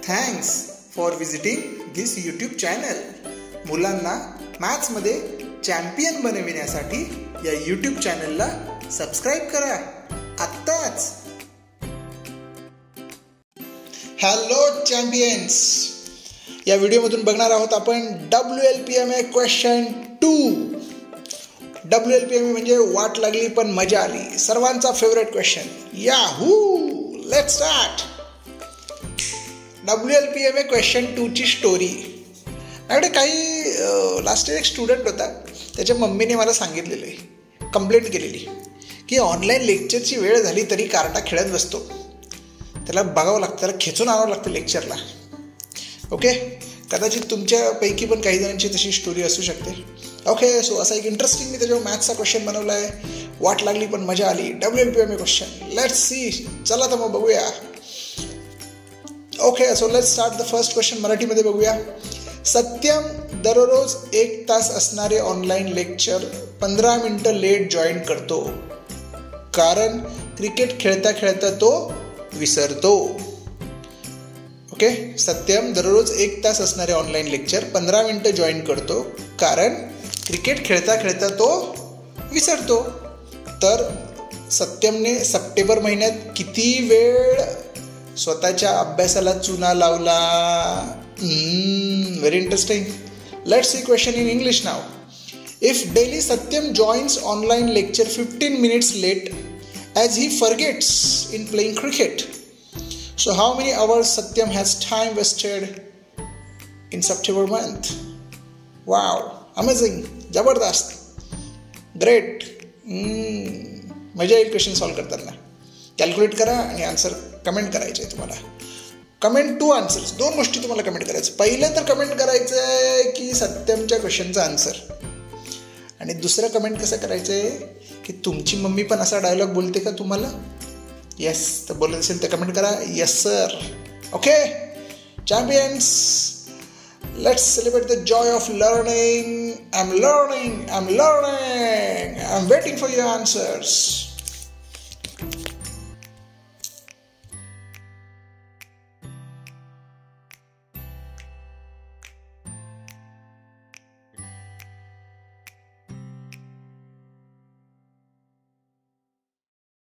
Thanks for visiting this YouTube channel. मुलांना मॅथ्समध्ये champion बनविण्यासाठी या यूट्यूब चॅनलला सबस्क्राईब करा आत्ताच. हॅलो चॅम्पियन्स, या व्हिडिओमधून बघणार आहोत आपण WLPMA क्वेश्चन 2. WLPMA म्हणजे वाट लागली पण मजा आली, सर्वांचा favourite question. Yahoo, let's start. WLPMA question 2 ची स्टोरी. माझ्याकडे काही लास्ट इयर एक स्टुडंट होता, त्याच्या मम्मीने मला सांगितलेलं आहे, कंप्लेंट केलेली की ऑनलाईन लेक्चरची वेळ झाली तरी कार्टा खेळत बसतो. त्याला बघावं लागतं, त्याला खेचून आणावं लागतं लेक्चरला. ओके, कदाचित तुमच्यापैकी पण काही जणांची तशी स्टोरी असू शकते. ओके, सो असा एक इंटरेस्टिंग मी त्याच्यावर मॅथ्सचा क्वेश्चन बनवला आहे. वाट लागली पण मजा आली, WLPMA क्वेश्चन. Let's see. चला तर मग बघूया. Okay, so let's start the first question. मराठीमध्ये बघूया. सत्यम दररोज 1 तास असणारे ऑनलाईन लेक्चर 15 मिनिटं लेट जॉईन करतो, कारण क्रिकेट खेळता खेळता तो विसरतो. ओके, सत्यम दररोज 1 तास असणारे ऑनलाईन लेक्चर 15 मिनिटं जॉईन करतो, कारण क्रिकेट खेळता खेळता तो विसरतो. तर सत्यमने सप्टेंबर महिन्यात किती वेळ स्वतःच्या अभ्यासाला चुना लावला? Very interesting. Let's see question in English now. If daily Satyam joins online lecture 15 minutes late as he forgets in playing cricket, so how many hours Satyam has time wasted in September month? Wow, amazing, जबरदस्त, great. मजा येईल question solve करताना. Calculate करा आणि answer comment करायचे आहे तुम्हाला. Comment 2 answers, 2 गोष्टी तुम्हाला कमेंट करायचं. पहिलं तर कमेंट करायचं आहे की सत्यमच्या क्वेश्चनचा आन्सर, आणि दुसरं कमेंट कसं करायचं आहे की तुमची मम्मी पण असा डायलॉग बोलते का तुम्हाला? येस, तर बोलत असेल तर कमेंट करा yes sir. Okay champions, let's celebrate the Joy of learning. I am waiting for your answers.